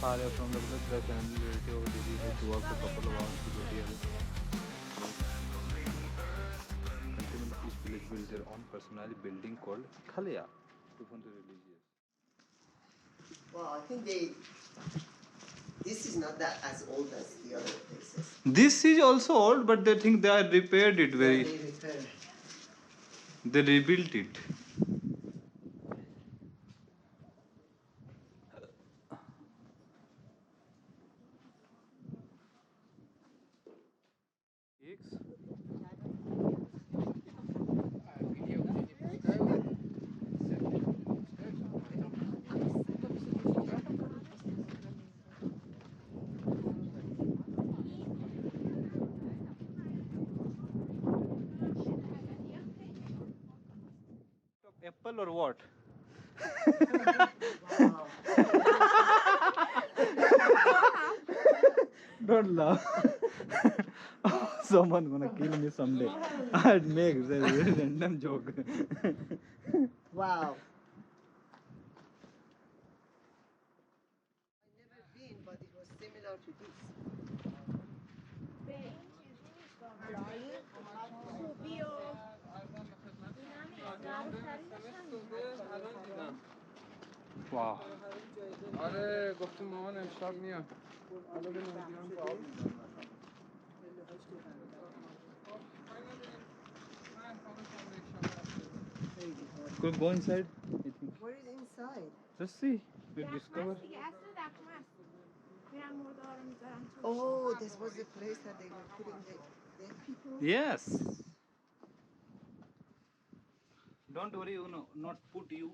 far away from the family relative or daily has to walk a couple of hours to get here. Countrymen of each village built their own personal building called Khalya to fund the religious. Well, I think this is not that as old as the other places. This is also old, but they think they are repaired it very. Yeah, they repaired. They rebuilt it. Eggs. Apple or what? Wow. Don't laugh. Someone gonna kill me someday. I'd make a random joke. Wow. I've never been, but it was similar to this. Wow. آره گفتیم مامان امشب میاد حالا به نمیدونم با آب Could go inside. I think. What is inside? Let's see. We discover. Oh, this was the place that they were putting the dead people? Yes. Don't worry, you know, not put you.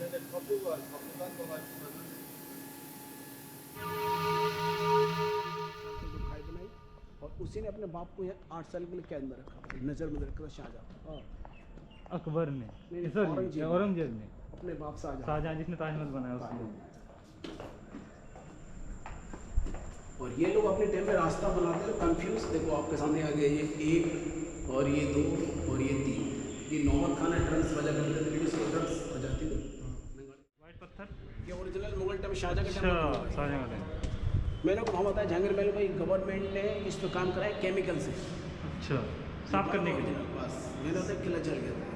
Şöyle kapı var, kapıdan dolaşmanın. दिखाई बनाई और उसी ने अपने बाप को 8 साल के लिए कैद में रखा, नजर में रखा शाहजहां। अकबर ने नहीं, सॉरी औरंगजेब। औरंगजेब ने अपने बाप शाहजहां। शाहजहां जिसने ताजमहल बनाया उसने। और ये लोग अपने टाइम में रास्ता बनाते हैं कंफ्यूज। देखो आपके सामने आ गया ये 1 और ये 2 और ये 3। ये नॉर्मल खाना ड्रम्स बजा करते थे, लेकिन इसको ड्रम्स बजाती थी। वाइट पत्थर ये ओरिजिनल मुगल टाइम शाहजहां के अच्छा टाइम में। शाहजहां का मैंने को बताया जहांगीर महल भाई गवर्नमेंट ने इस पे काम कराया केमिकल से अच्छा साफ करने के लिए। बस मैंने होता किला चल गया था।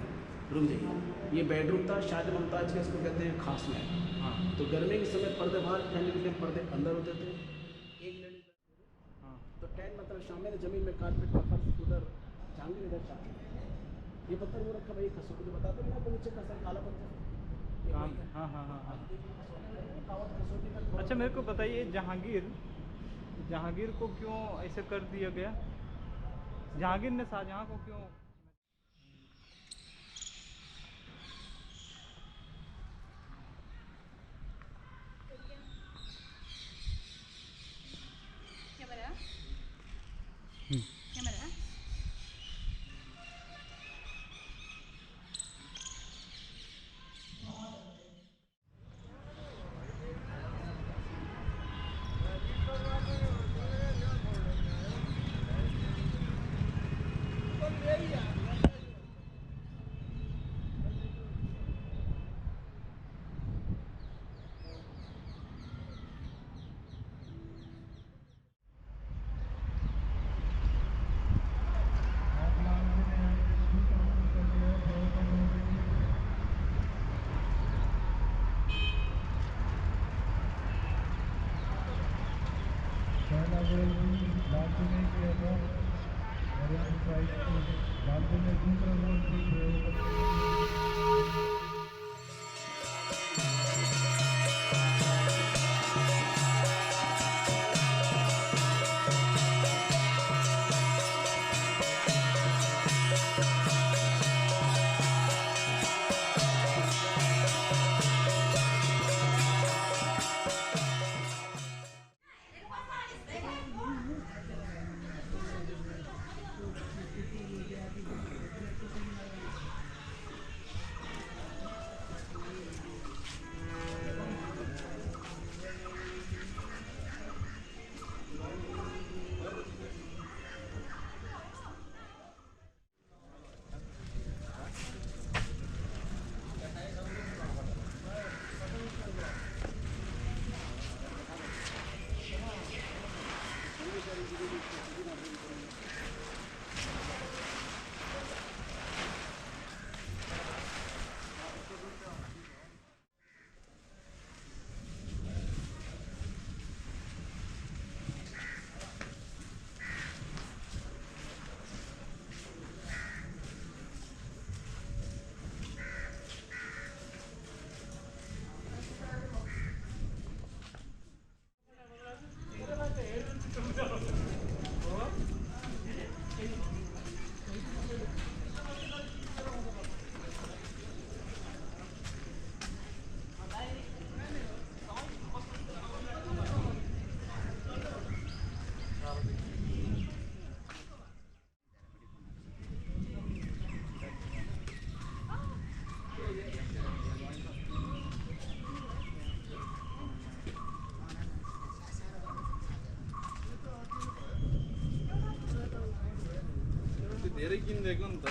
रुक जाइए, ये बेडरूम था शायद मुमताज का, इसको कहते हैं खास महल। हाँ तो गर्मी के समय पर्दे बाहर, ठंड के टाइम पर्दे अंदर होते थे। एक लेडी हाँ तो टेंट मतलब शामिल है, जमीन में कारपेट का फर्श उधर जहांगीर इधर था। ये पत्थर वो रखा भाई, कसौटी बताते हैं ना, तो नीचे कसर काला पत्थर। हाँ हाँ हाँ हाँ हाँ। कसौटी का अच्छा मेरे को बताइए, जहांगीर को क्यों ऐसे कर दिया गया? जहांगीर ने शाहजहाँ को क्यों? Cámara. धेरै किनिदिएको नि त।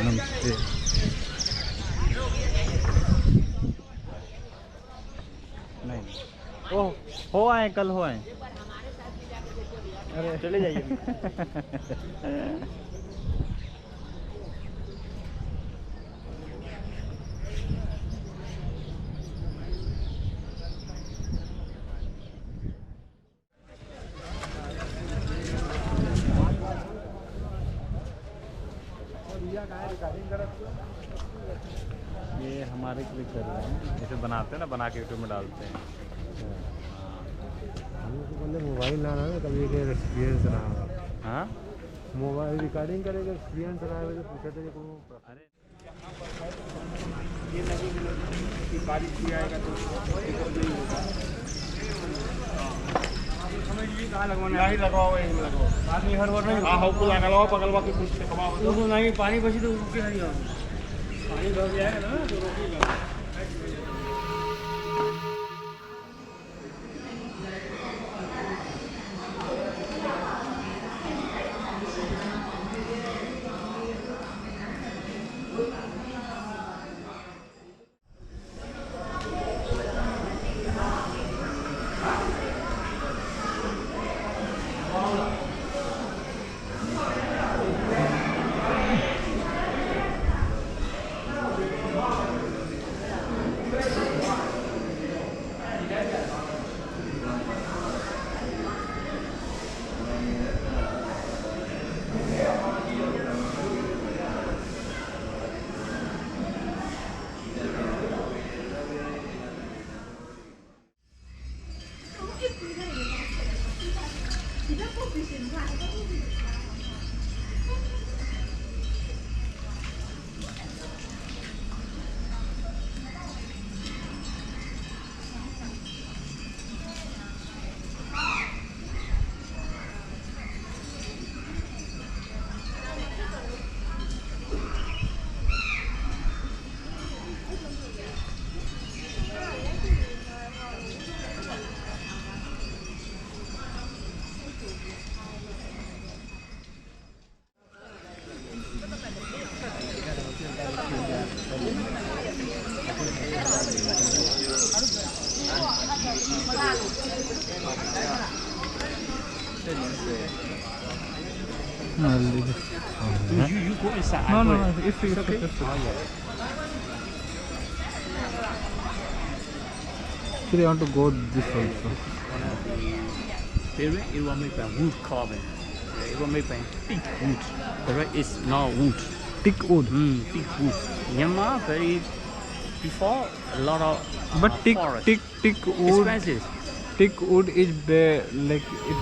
नमस्ते। नहीं ओह हो आए, कल हो आए। अरे चले जाइए। ये हमारे के लिए कर रहे हैं, जैसे बनाते हैं ना, बना के यूट्यूब में डालते हैं। मोबाइल लाना है, कभी एक एक्सपीरियंस रहा। हाँ मोबाइल रिकॉर्डिंग करेगा, एक्सपीरियंस रहा है, पूछा था अरे बारिश भी आएगा तो नहीं होगा। कहाँ लगवाना है? लगाओ यही लगाओ। पानी हर बार नहीं हाँ हाँ को लगा लो पगलवा के कुछ कमाओ। तो नहीं पानी बची तो रुके नहीं होगा। पानी भर जाएगा ना तो रोकेगा। You go inside. No, it's okay. Actually, I want to go this also. Period, it will make a wood carving. It will make a thick wood. The rest is not wood. Thick wood. Thick wood. Myanmar very before a lot of But thick forest. thick wood. Expensive. Thick wood is like it.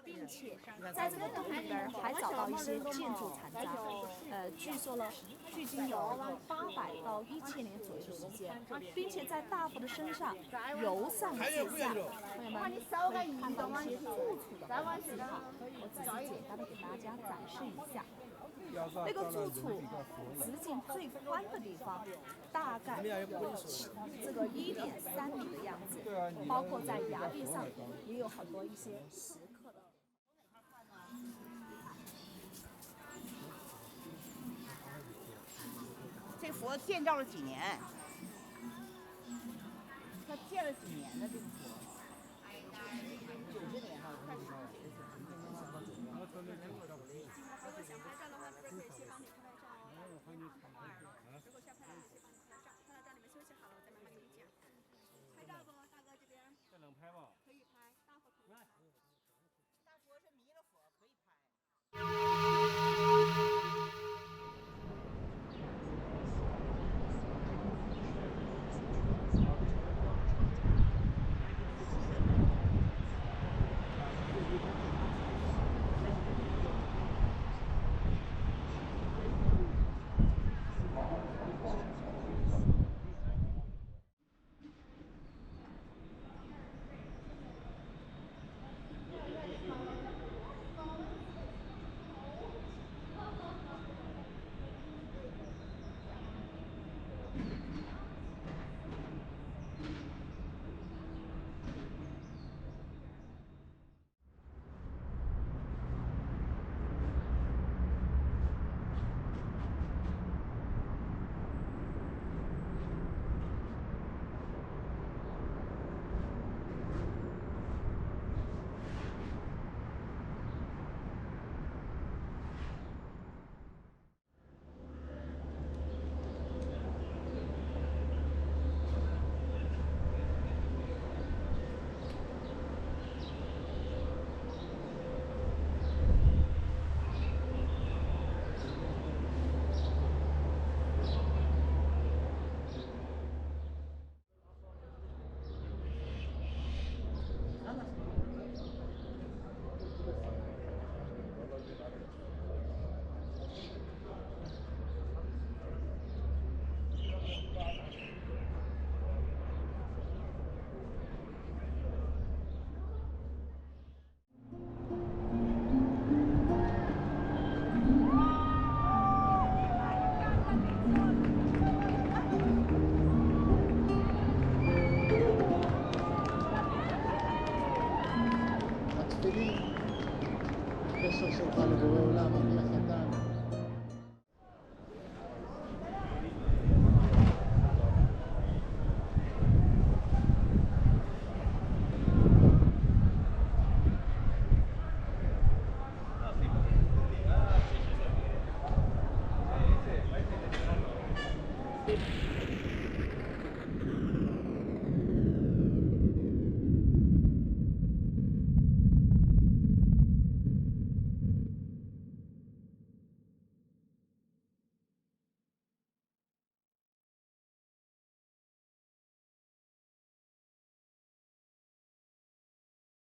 并且在这个洞里边还找到一些建筑残渣，距今有800到1000年左右的时间，并且在大佛的身上由上至下，朋友们可以看到一些突出的痕迹哈，我只是简单的给大家展示一下。那个柱础直径最宽的地方，大概有这个1.3米的样子，包括在崖壁上也有很多一些石刻的。这佛建造了几年？它建了几年的这个？